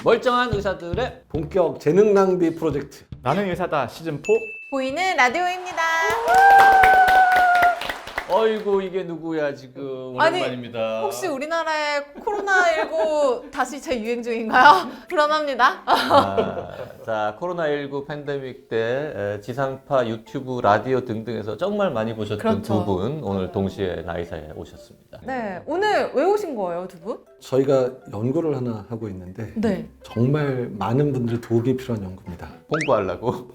멀쩡한 의사들의 본격 재능 낭비 프로젝트. 나는 의사다 시즌 4. 보이는 라디오입니다. 어이구 이게 누구야 지금 아니, 오랜만입니다. 혹시 우리나라에 코로나19 다시 재유행 중인가요? 불안합니다. 자 코로나19 팬데믹 때 지상파, 유튜브, 라디오 등등에서 정말 많이 보셨던 그렇죠. 두 분 오늘 동시에 나이사에 오셨습니다. 네, 오늘 왜 오신 거예요, 두 분? 저희가 연구를 하나 하고 있는데 네. 정말 많은 분들의 도움이 필요한 연구입니다. 홍보하려고?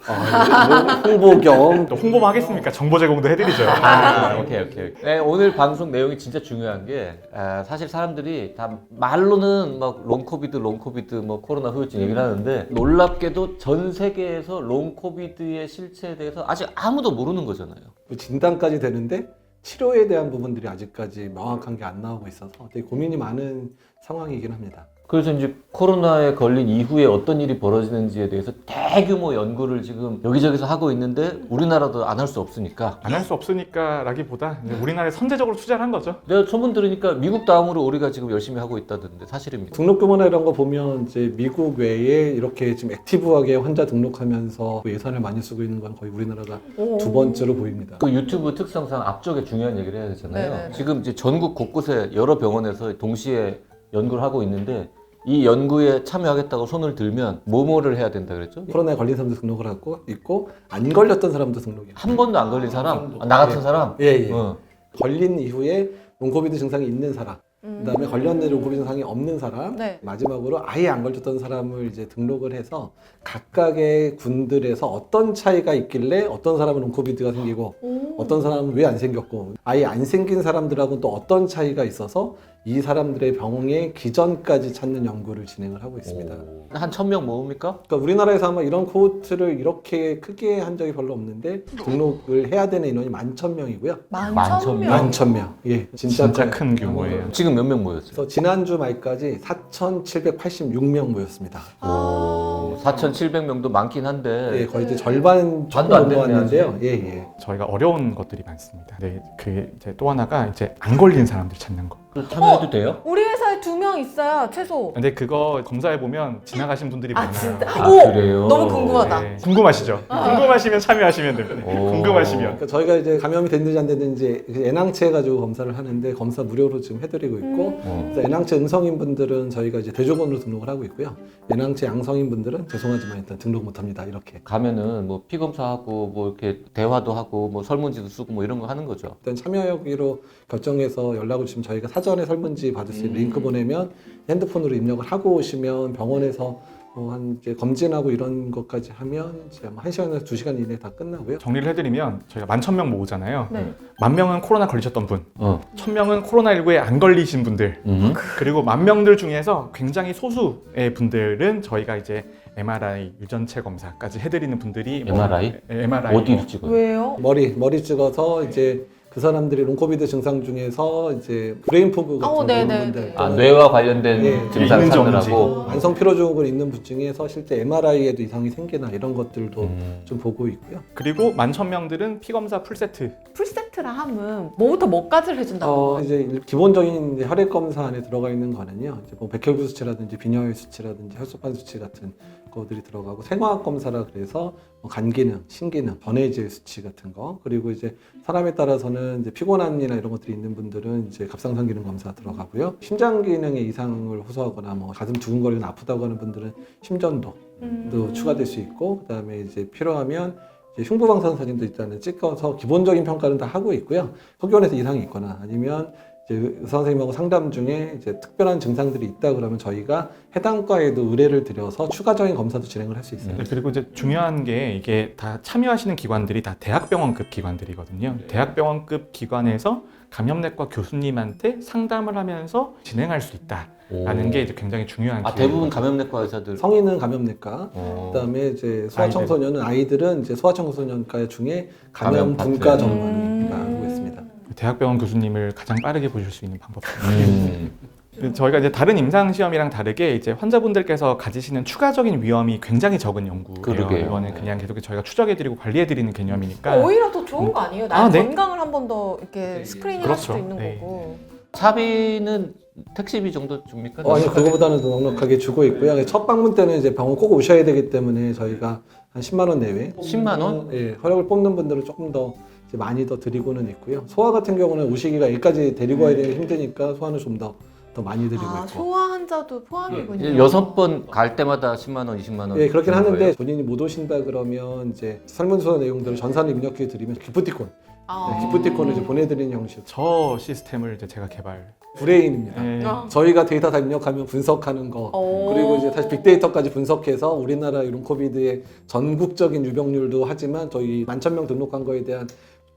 홍보 겸 또 홍보만 하겠습니까? 정보 제공도 해드리죠. 오케이. 네, 오늘 방송 내용이 진짜 중요한 게 사실 사람들이 다 말로는 막 롱코비드 뭐 코로나 후유증 얘기를 하는데 놀랍게도 전 세계에서 롱코비드의 실체에 대해서 아직 아무도 모르는 거잖아요. 진단까지 되는데 치료에 대한 부분들이 아직까지 명확한 게 안 나오고 있어서 되게 고민이 많은 상황이긴 합니다. 그래서 이제 코로나에 걸린 이후에 어떤 일이 벌어지는지에 대해서 대규모 연구를 지금 여기저기서 하고 있는데 우리나라도 안 할 수 없으니까 안 할 수 없으니까 라기보다 이제 우리나라에 선제적으로 투자를 한 거죠. 내가 소문 들으니까 미국 다음으로 우리가 지금 열심히 하고 있다던데 사실입니다. 등록 규모나 이런 거 보면 이제 미국 외에 이렇게 지금 액티브하게 환자 등록하면서 예산을 많이 쓰고 있는 건 거의 우리나라가 두 번째로 보입니다. 그 유튜브 특성상 앞쪽에 중요한 얘기를 해야 되잖아요. 네네네. 지금 이제 전국 곳곳에 여러 병원에서 동시에 연구를 하고 있는데 이 연구에 참여하겠다고 손을 들면 뭐뭐를 해야 된다 그랬죠? 코로나에 걸린 사람도 등록을 하고 있고 안 걸렸던 사람도 등록이 한 번도 안 걸린 사람? 나 같은 사람? 예. 어. 걸린 이후에 롱코비드 증상이 있는 사람, 그다음에 걸렸는데 롱코비드 증상이 없는 사람, 네. 마지막으로 아예 안 걸렸던 사람을 이제 등록을 해서 각각의 군들에서 어떤 차이가 있길래 어떤 사람은 롱코비드가 생기고 어떤 사람은 왜 안 생겼고 아예 안 생긴 사람들하고 또 어떤 차이가 있어서 이 사람들의 병의 기전까지 찾는 연구를 진행을 하고 있습니다. 한 1000명 모읍니까? 그러니까 우리나라에서 아마 이런 코호트를 이렇게 크게 한 적이 별로 없는데 등록을 해야 되는 인원이 11,000명이고요. 11,000명. 11,000명. 예, 진짜 커요. 큰 규모예요. 지금 몇 명 모였어요? 그래서 지난주 말까지 4,786명 모였습니다. 오, 4,700명도 많긴 한데 예, 거의 이제 절반 반도 안 정도 됐네, 왔는데요. 예, 예. 저희가 어려운 것들이 많습니다. 네, 그게 이제 또 하나가 이제 안 걸린 사람들 찾는 거. 참여해도 돼요? 우리 회사에 2명 있어요, 최소. 근데 그거 검사해 보면 지나가신 분들이 아, 많아요. 진짜? 아, 오! 그래요? 너무 궁금하다. 네, 궁금하시죠? 궁금하시면 참여하시면 됩니다. 오. 궁금하시면. 그러니까 저희가 이제 감염이 됐는지 안 됐는지 N항체 해가지고 검사를 하는데 검사 무료로 지금 해드리고 있고 그래서 N항체 음성인 분들은 저희가 이제 대조건으로 등록을 하고 있고요. N항체 양성인 분들은 죄송하지만 일단 등록 못합니다. 이렇게. 가면은 뭐 피 검사하고 뭐 이렇게 대화도 하고 뭐 설문지도 쓰고 뭐 이런 거 하는 거죠. 일단 참여하기로 결정해서 연락을 주시면 저희가 사전에 설문지 받을 수 있는 링크 보내면 핸드폰으로 입력을 하고 오시면 병원에서 한 이제 검진하고 이런 것까지 하면 이제 아마 1시간에서 2시간 이내에 다 끝나고요. 정리를 해드리면 저희가 11,000명 모으잖아요. 네. 10,000명은 코로나 걸리셨던 분, 어. 1,000명은 코로나19에 안 걸리신 분들, 그리고 10,000명들 중에서 굉장히 소수의 분들은 저희가 이제 MRI 유전체 검사까지 해드리는 분들이 MRI? MRI 어디로 찍어요? 왜요? 머리 찍어서 이제 그 사람들이 롱코비드 증상 중에서 이제 브레인 포그 같은 네네. 부분들 아, 뇌와 관련된 예. 증상 있는지 찾느라고. 만성 피로 증후군 있는 분 중에서 실제 MRI에도 이상이 생기나 이런 것들도 좀 보고 있고요. 그리고 11,000명들은 피검사 풀세트. 풀세트라 함은 뭐부터 뭐까지를 해준다고? 이제 기본적인 이제 혈액 검사 안에 들어가 있는 거는요. 이제 뭐 백혈구 수치라든지 빈혈 수치라든지 혈소판 수치 같은 것들이 들어가고 생화학 검사라 그래서 뭐 간 기능, 신기능, 전해질 수치 같은 거 그리고 이제 사람에 따라서는 이제 피곤함이나 이런 것들이 있는 분들은 이제 갑상선 기능 검사 들어가고요. 심장 기능에 이상을 호소하거나 뭐 가슴 두근거리거나 아프다고 하는 분들은 심전도도 추가될 수 있고 그다음에 이제 필요하면 이제 흉부방사선 사진도 일단은 찍어서 기본적인 평가는 다 하고 있고요. 소견에서 이상이 있거나 아니면 이제 의사 선생님하고 상담 중에 이제 특별한 증상들이 있다 그러면 저희가 해당 과에도 의뢰를 드려서 추가적인 검사도 진행을 할 수 있어요. 네, 그리고 이제 중요한 게 이게 다 참여하시는 기관들이 다 대학병원급 기관들이거든요. 대학병원급 기관에서 감염내과 교수님한테 상담을 하면서 진행할 수 있다라는 게 이제 굉장히 중요한 아, 기회예요. 대부분 감염내과 의사들. 성인은 감염내과, 어. 그다음에 이제 소아청소년은 아이들은 이제 소아청소년과 중에 감염 감염분과 파트. 전문의가 하고 있습니다. 대학병원 교수님을 가장 빠르게 보실 수 있는 방법. 음. 저희가 이제 다른 임상 시험이랑 다르게 이제 환자분들께서 가지시는 추가적인 위험이 굉장히 적은 연구예요. 그러게요. 이거는 그냥 계속 저희가 추적해드리고 관리해드리는 개념이니까. 오히려 더 좋은 거 아니에요? 나의 네. 건강을 한 번 더 이렇게 스크리닝 할 수도 그렇죠. 있는 네. 거고. 차비는 택시비 정도 줍니까? 아니 그거보다는 더 넉넉하게 주고 있고요. 첫 방문 때는 이제 병원 꼭 오셔야 되기 때문에 저희가 한 10만 원 내외. 10만 원? 예, 혈액을 뽑는 분들은 조금 더 이제 많이 더 드리고는 있고요. 소아 같은 경우는 오시기가 여기까지 데리고 와야 되기 힘드니까 소아는 좀 더 많이 드리고 아, 있고. 소아 환자도 포함이군요. 6번 갈 때마다 10만 원, 20만 원. 예, 그렇긴 주는 하는데 거예요? 본인이 못 오신다 그러면 이제 설문조사 내용들을 전산을 입력해 드리면 기프티콘, 아. 기프티콘을 이제 보내드리는 형식. 저 시스템을 이제 제가 개발. 브레인입니다. 예. 아. 저희가 데이터 다 입력하면 분석하는 거, 오. 그리고 이제 다시 빅데이터까지 분석해서 우리나라 이런 코비드의 전국적인 유병률도 하지만 저희 만천명 등록한 거에 대한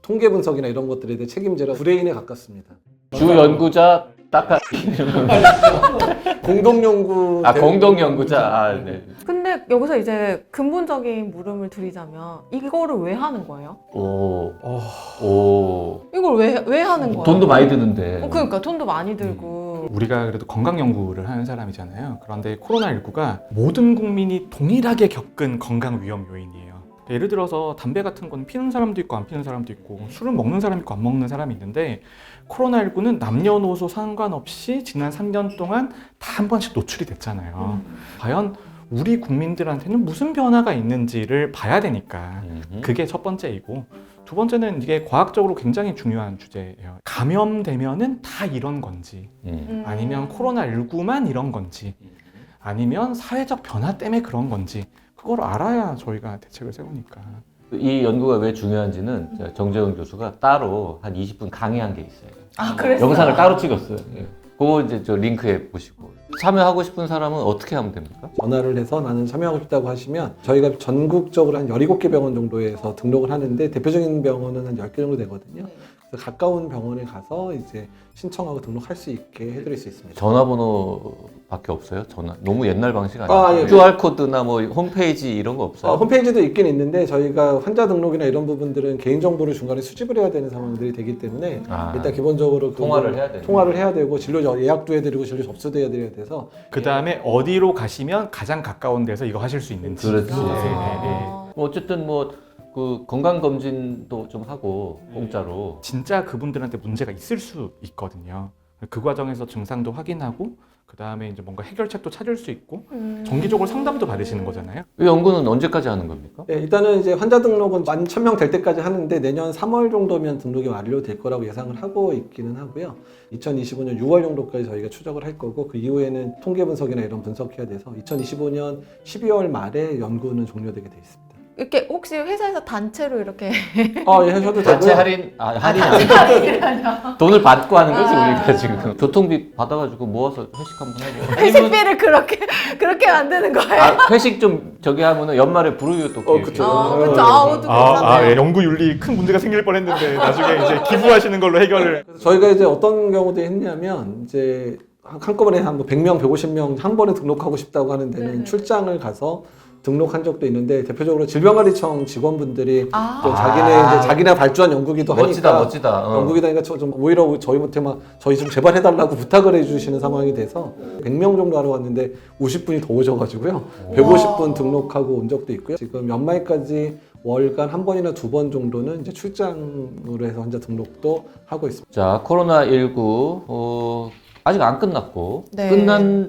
통계 분석이나 이런 것들에 대해 책임제라 브레인에 가깝습니다. 주 연구자 따까 공동 연구 공동 연구자. 아, 네. 근데 여기서 이제 근본적인 물음을 드리자면 이거를 왜 하는 거예요? 오. 오. 이걸 왜 하는 거예요? 돈도 많이 드는데. 그러니까 돈도 많이 들고. 우리가 그래도 건강 연구를 하는 사람이잖아요. 그런데 코로나19가 모든 국민이 동일하게 겪은 건강 위험 요인이에요. 예를 들어서 담배 같은 건 피는 사람도 있고 안 피는 사람도 있고 술은 먹는 사람이 있고 안 먹는 사람이 있는데 코로나19는 남녀노소 상관없이 지난 3년 동안 다 한 번씩 노출이 됐잖아요. 과연 우리 국민들한테는 무슨 변화가 있는지를 봐야 되니까 그게 첫 번째이고, 두 번째는 이게 과학적으로 굉장히 중요한 주제예요. 감염되면은 다 이런 건지, 아니면 코로나19만 이런 건지, 아니면 사회적 변화 때문에 그런 건지, 그걸 알아야 저희가 대책을 세우니까. 이 연구가 왜 중요한지는 정재훈 교수가 따로 한 20분 강의한 게 있어요. 아, 그랬어요? 영상을 따로 찍었어요. 예. 그거 이제 저 링크에 보시고. 참여하고 싶은 사람은 어떻게 하면 됩니까? 전화를 해서 나는 참여하고 싶다고 하시면 저희가 전국적으로 한 17개 병원 정도에서 등록을 하는데 대표적인 병원은 한 10개 정도 되거든요. 그래서 가까운 병원에 가서 이제 신청하고 등록할 수 있게 해드릴 수 있습니다. 전화번호밖에 없어요? 전화 너무 옛날 방식 아니에요? 아, 예. QR 코드나 뭐 홈페이지 이런 거 없어요? 홈페이지도 있긴 있는데 저희가 환자 등록이나 이런 부분들은 개인정보를 중간에 수집을 해야 되는 상황들이 되기 때문에 일단 기본적으로 통화를 해야 되는 통화를 해야 되고 진료 예약도 해드리고 진료 접수도 해드려야 돼서 그 다음에 어디로 가시면 가장 가까운 데서 이거 하실 수 있는지. 그렇지. 아. 뭐 어쨌든 뭐 그 건강 검진도 좀 하고 공짜로. 진짜 그분들한테 문제가 있을 수 있거든요. 그 과정에서 증상도 확인하고 그 다음에 이제 뭔가 해결책도 찾을 수 있고 정기적으로 상담도 받으시는 거잖아요. 이 연구는 언제까지 하는 겁니까? 네, 일단은 이제 환자 등록은 11,000명 될 때까지 하는데 내년 3월 정도면 등록이 완료될 거라고 예상을 하고 있기는 하고요. 2025년 6월 정도까지 저희가 추적을 할 거고 그 이후에는 통계 분석이나 이런 분석해야 돼서 2025년 12월 말에 연구는 종료되게 돼 있습니다. 이렇게 혹시 회사에서 단체로 이렇게 예, 하셔도 단체 되고요. 할인, 할인 아니고 돈을 받고 하는 거지 아. 우리가 지금. 교통비 받아가지고 모아서 회식 한번 하고. 회식비를 그렇게 만드는 거예요? 회식 좀 저기 하면은 연말에 불우이웃 또 기획해요. 그쵸. 그쵸. 아, 그것도 괜찮네요. 연구 윤리 큰 문제가 생길 뻔했는데 나중에 이제 기부하시는 걸로 해결을. 그래서 저희가 이제 어떤 경우도 했냐면 이제 한꺼번에 한 100명, 150명 한 번에 등록하고 싶다고 하는 데는 네네. 출장을 가서 등록한 적도 있는데 대표적으로 질병관리청 직원분들이 아. 또 자기네 발주한 연구기도 멋지다, 하니까 멋지다. 연구기다 하니까 좀 오히려 저희한테 막 저희 좀 제발 해달라고 부탁을 해주시는 상황이 돼서 100명 정도 하러 왔는데 50분이 더 오셔가지고요. 150분 등록하고 온 적도 있고요. 지금 연말까지 월간 한 번이나 두 번 정도는 이제 출장으로 해서 환자 등록도 하고 있습니다. 자, 코로나19 아직 안 끝났고 네.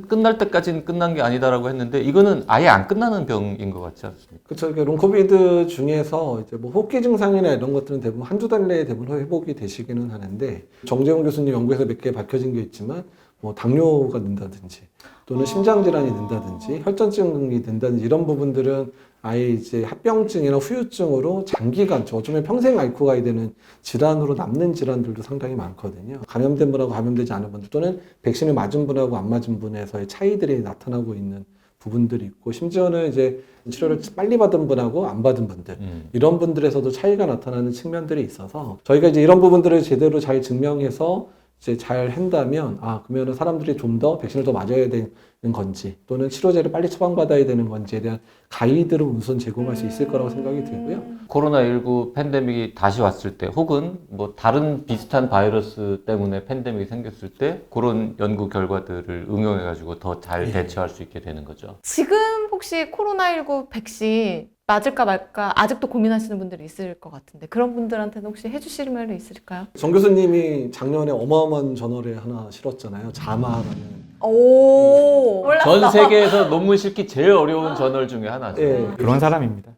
끝날 때까지는 끝난 게 아니다라고 했는데 이거는 아예 안 끝나는 병인 것 같지 않습니까? 그렇죠. 롱코비드 중에서 이제 뭐 호흡기 증상이나 이런 것들은 대부분 한두 달 내에 대부분 회복이 되시기는 하는데 정재훈 교수님 연구에서 몇 개 밝혀진 게 있지만 뭐 당뇨가 는다든지 또는 심장 질환이 는다든지 혈전증이 는다든지 이런 부분들은 아예 이제 합병증이나 후유증으로 장기간 어쩌면 평생 앓고 가야 되는 질환으로 남는 질환들도 상당히 많거든요. 감염된 분하고 감염되지 않은 분들 또는 백신을 맞은 분하고 안 맞은 분에서의 차이들이 나타나고 있는 부분들이 있고 심지어는 이제 치료를 빨리 받은 분하고 안 받은 분들 이런 분들에서도 차이가 나타나는 측면들이 있어서 저희가 이제 이런 부분들을 제대로 잘 증명해서 이제 잘 한다면 그러면은 사람들이 좀 더 백신을 더 맞아야 되는 건지 또는 치료제를 빨리 처방받아야 되는 건지에 대한 가이드를 우선 제공할 수 있을 거라고 생각이 들고요. 코로나19 팬데믹이 다시 왔을 때 혹은 뭐 다른 비슷한 바이러스 때문에 팬데믹이 생겼을 때 그런 연구 결과들을 응용해 가지고 더 잘 대처할 수 있게 되는 거죠. 지금 혹시 코로나19 백신 맞을까 말까 아직도 고민하시는 분들이 있을 것 같은데 그런 분들한테는 혹시 해주실 말이 있을까요? 정 교수님이 작년에 어마어마한 저널에 하나 실었잖아요. 자마라는. 오, 몰랐어. 전 세계에서 논문 실기 제일 어려운 저널 중에 하나죠. 예. 그런 사람입니다.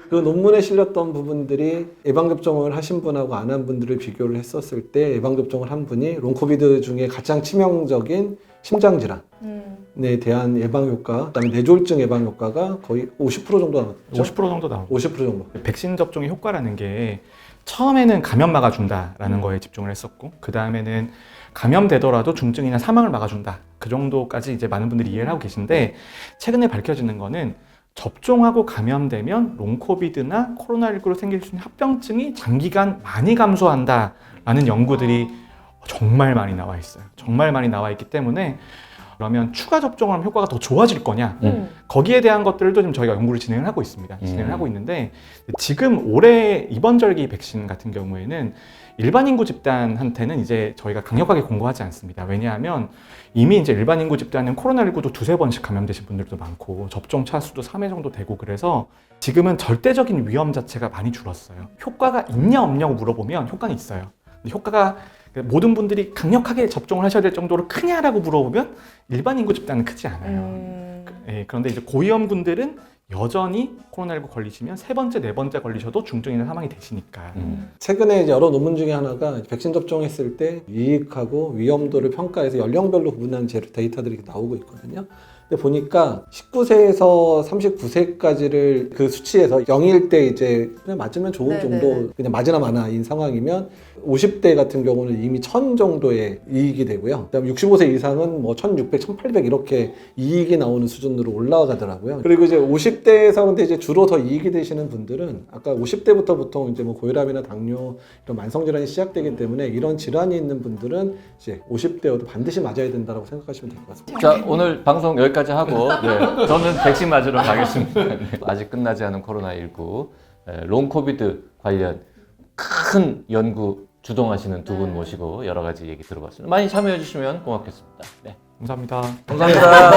그 논문에 실렸던 부분들이 예방접종을 하신 분하고 안 한 분들을 비교를 했었을 때 예방접종을 한 분이 롱코비드 중에 가장 치명적인 심장질환에 대한 예방효과, 그다음에 뇌졸중 예방효과가 거의 50% 정도 나왔죠. 50% 정도 나오고 50% 정도. 백신 접종의 효과라는 게 처음에는 감염 막아준다라는 거에 집중을 했었고 그 다음에는 감염되더라도 중증이나 사망을 막아준다 그 정도까지 이제 많은 분들이 이해를 하고 계신데 최근에 밝혀지는 거는 접종하고 감염되면 롱코비드나 코로나19로 생길 수 있는 합병증이 장기간 많이 감소한다라는 연구들이 정말 많이 나와 있어요. 정말 많이 나와 있기 때문에 그러면 추가 접종을 하면 효과가 더 좋아질 거냐? 거기에 대한 것들도 지금 저희가 연구를 진행을 하고 있습니다. 진행을 하고 있는데 지금 올해 이번절기 백신 같은 경우에는 일반 인구 집단한테는 이제 저희가 강력하게 공고하지 않습니다. 왜냐하면 이미 이제 일반 인구 집단은 코로나19도 두세 번씩 감염되신 분들도 많고 접종 차수도 3회 정도 되고 그래서 지금은 절대적인 위험 자체가 많이 줄었어요. 효과가 있냐 없냐고 물어보면 효과는 있어요. 근데 효과가 모든 분들이 강력하게 접종을 하셔야 될 정도로 크냐라고 물어보면 일반 인구 집단은 크지 않아요. 그런데 이제 고위험군들은 여전히 코로나19 걸리시면 세 번째, 네 번째 걸리셔도 중증이나 사망이 되시니까. 최근에 이제 여러 논문 중에 하나가 백신 접종했을 때 유익하고 위험도를 평가해서 연령별로 구분하는 데이터들이 나오고 있거든요. 근데 보니까 19세에서 39세까지를 그 수치에서 0일 때 이제 그냥 맞으면 좋은 네네네. 정도, 그냥 맞으나 마나인 상황이면 50대 같은 경우는 이미 1000 정도의 이익이 되고요. 그다음 65세 이상은 뭐 1600, 1800 이렇게 이익이 나오는 수준으로 올라가더라고요. 그리고 이제 50대에서 근데 이제 주로 더 이익이 되시는 분들은 아까 50대부터 보통 이제 뭐 고혈압이나 당뇨 이런 만성 질환이 시작되기 때문에 이런 질환이 있는 분들은 이제 50대여도 반드시 맞아야 된다고 생각하시면 될 것 같습니다. 자, 오늘 방송 여기까지 하고 네, 저는 백신 맞으러 가겠습니다. 네. 아직 끝나지 않은 코로나19 롱코비드 관련 큰 연구 주동하시는 두 분 모시고 여러 가지 얘기 들어봤습니다. 많이 참여해 주시면 고맙겠습니다. 네. 감사합니다. 감사합니다.